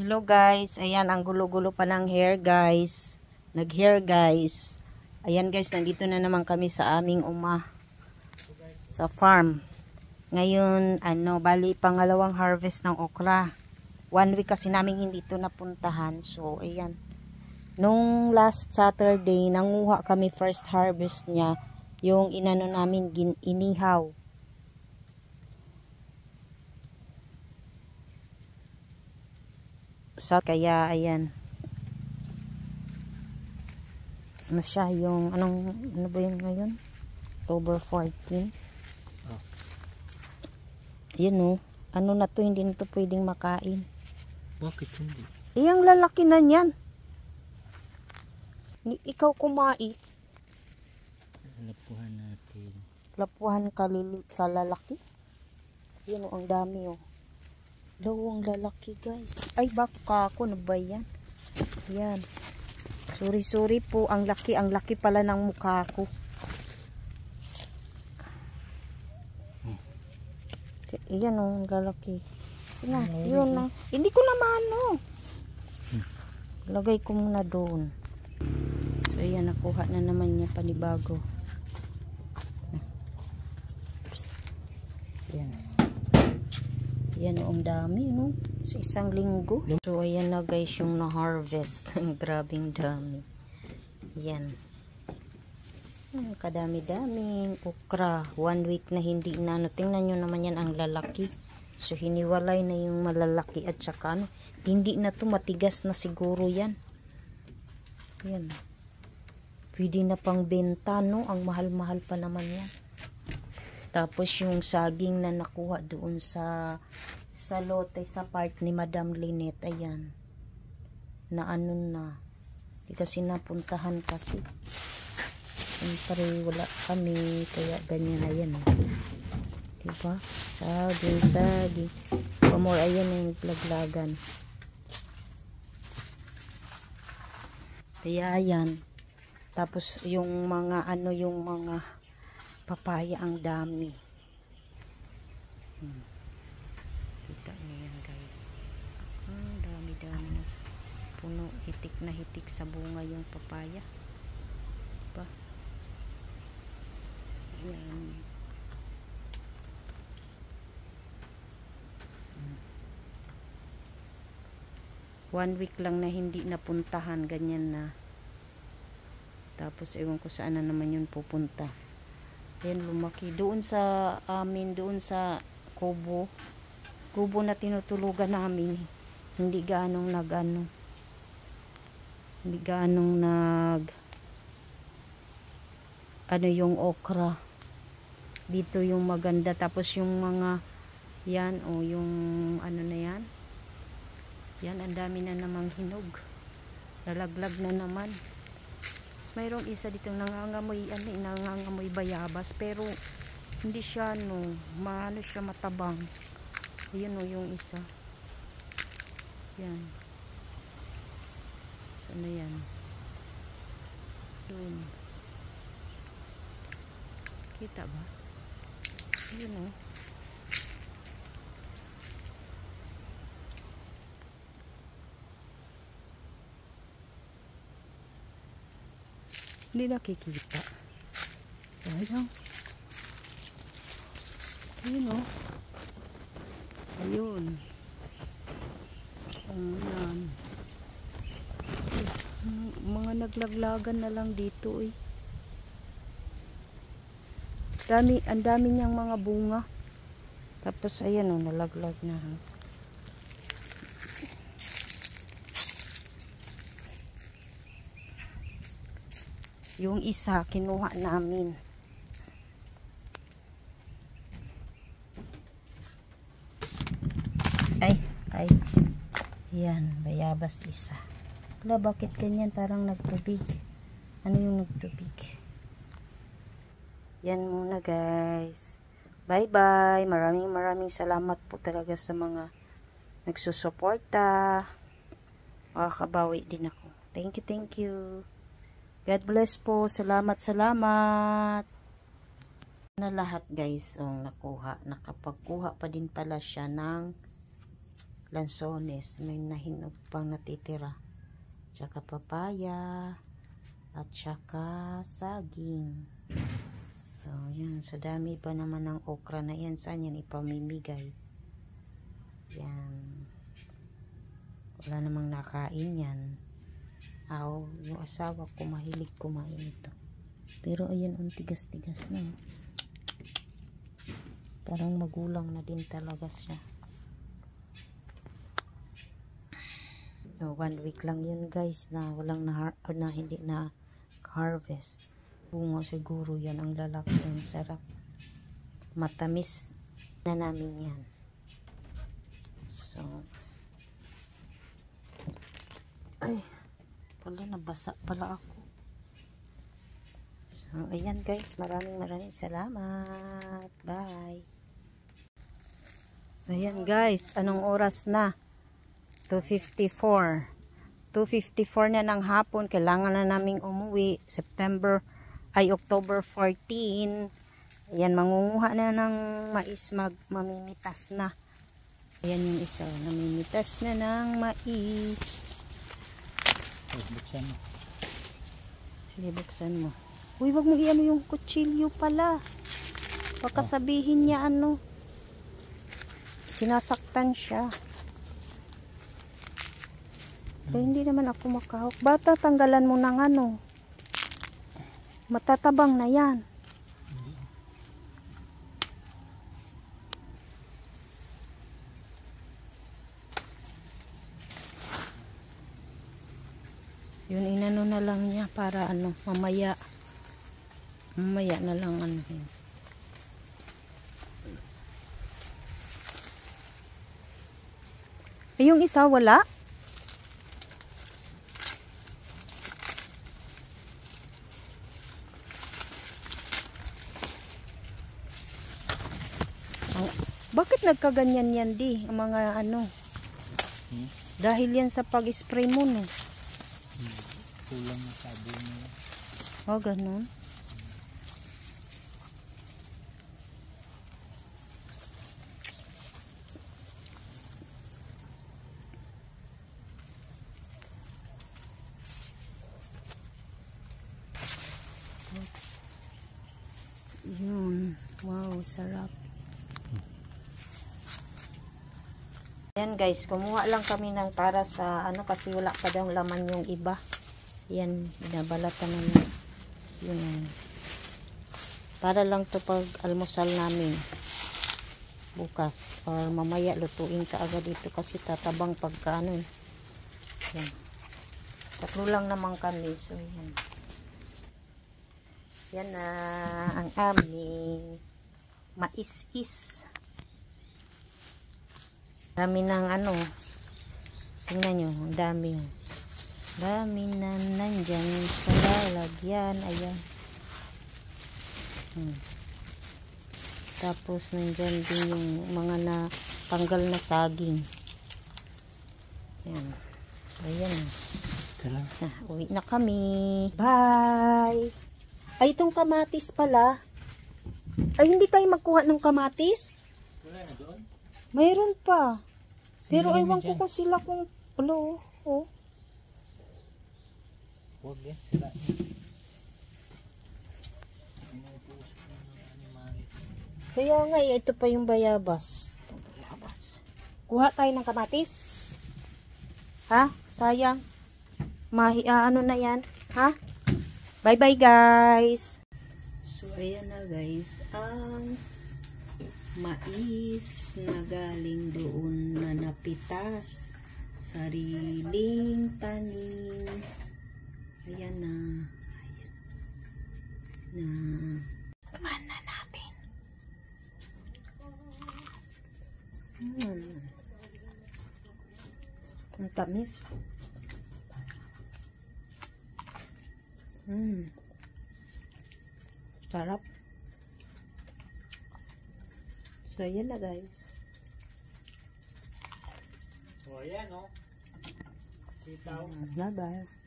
Hello guys, ayan ang gulo-gulo pa ng hair guys. Nag-hair guys. Ayan guys, nandito na naman kami sa aming sa farm. Ngayon, bali pangalawang harvest ng okra. 1 week kasi namin hindi ito napuntahan. So, ayan. Nung last Saturday, nanguha kami first harvest niya. Yung inano namin, inihaw. Kaya ayan, ano siya, yung ano ba yun ngayon, October 14. Yan o, ano na to, hindi na to pwedeng makain. Bakit hindi? Ang lalaki na yan. Ikaw kumain. Lapuhan natin. Lapuhan ka lalaki. Yan o, ang dami o. Dalawang lalaki guys. Ay baka ako, ano ba yan? Yan. Sorry po, ang laki pala ng mukha ko. Yan o, ang lalaki. Yun na. Hindi ko naman o. Lagay ko muna doon. So yan, nakuha na naman niya panibago. Yan. Yan o, ang dami no. Sa isang linggo. So ayan na guys yung na-harvest. Grabing dami. Yan. Kadami-daming okra. 1 week na hindi na. Tingnan nyo naman yan, ang lalaki. So hiniwalay na yung malalaki at saka hindi na to, matigas na siguro yan. Yan. Pwede na pang benta no. Ang mahal-mahal pa naman yan. Tapos yung saging na nakuha doon sa lote sa part ni Madam Lynette, ayan. Na ano na. Di kasi napuntahan kasi. Siyempre wala kami, kaya ganyan, ayan. Diba? Saging. Pamor, ayan yung laglagan. Kaya ayan. Tapos yung mga yung mga papaya ang dami. Kita nyo yan guys. Ang dami-dami na. Puno, hitik na hitik sa bunga yung papaya. Diba? Yan. One week lang na hindi napuntahan, ganyan na. Tapos ewan ko saan na naman yun pupunta. Yan, lumaki doon sa amin, doon sa kubo na tinutulugan namin. Hindi ganong yung okra. Dito yung maganda. Tapos yung mga yan o yung ano na yan. Yan, ang dami na namang hinog. Lalaglag na naman. Mayroong isa dito nangangamoy bayabas, pero hindi siya siya matabang. Ayun o yung isa. Yan. Saan na yan? Doon. Kita ba? Ayun o. Hindi nakikita. Sayang. Ayun o. Ayun. Ayan. Mga naglaglagan na lang dito eh. Ang dami niyang mga bunga. Tapos ayan o, nalaglag na. Yung isa, kinuha namin. Ay. Yan, bayabas isa. Wala, bakit ganyan? Parang nagtubig. Ano yung nagtubig? Yan muna guys. Bye-bye. Maraming salamat po talaga sa mga nagsusuporta. Makakabawi din ako. Thank you. God bless po. Salamat. Na lahat guys, nakuha. Nakapagkuha pa din pala siya ng lansones, may nahinog pang natitira. Tsaka papaya. At tsaka saging. So, yun. Sa dami pa naman ng okra na yan. Saan yan ipamimigay? Yan. Wala namang nakain yan. Yung asawa ko mahilig kumain ito. Pero ayan, ang tigas-tigas na. Parang magulang na din talaga siya. So, 1 week lang yun guys na walang hindi na harvest. Bunga siguro yan ang lalaki. Ang sarap. Matamis na namin yan. So, ay, pala nabasa pala ako. So, ayan guys. Maraming salamat. Bye. So, ayan guys. Anong oras na? 2:54. 2:54 na ng hapon. Kailangan na naming umuwi. October 14. Ayan, mangunguha na ng mais. Mamimitas na. Ayan yung isa. Namimitas na ng mais. Buksan mo. Sige, buksan mo. Uy, wag mo iano yung kutsilyo pala. Baka sabihin niya sinasaktan siya. Pero hindi naman ako makahawak. Bata, tanggalan mo ng matatabang na yan. Yun, inano na lang niya para mamaya na lang yun. Yung isa wala? Bakit nagkaganyan yan ang mga dahil yan sa pag-spray mo no? Kulang na sabon niya. Oh, ganun. Oops. Yun. Wow, sarap. Ayan guys, kumuha lang kami ng para sa kasi wala pa daw laman yung iba. Yan, binabalatan namin. Yun. Para lang to pag almusal namin. Bukas. Or mamaya lutuin ka agad dito kasi tatabang pagka Yan. 3 lang naman kami. So, yan. Yan na ang aming mais-is. Dami ng tingnan nyo, ang dami na nandyan sa lalagyan. Ayan. Tapos nandyan din yung mga natanggal na saging. Ayan. Ayan. Uwi na kami. Bye! Ay, itong kamatis pala. Ay, hindi tayo magkuha ng kamatis? Wala na doon? Mayroon pa. Pero aywan ko kung sila kung oh. Huwag yan. Sila. Kaya nga, ito pa yung bayabas. Kuha tayo ng kamatis. Ha? Sayang. Ano na yan? Ha? Bye-bye guys. So, ayan na guys. Ang mais na galing doon na napitas. Sariling tanim. Ayan na. Ayan na natin. Ang tamis. Sarap. So, ayan na guys. So, ayan o. Sitaw. Bye-bye.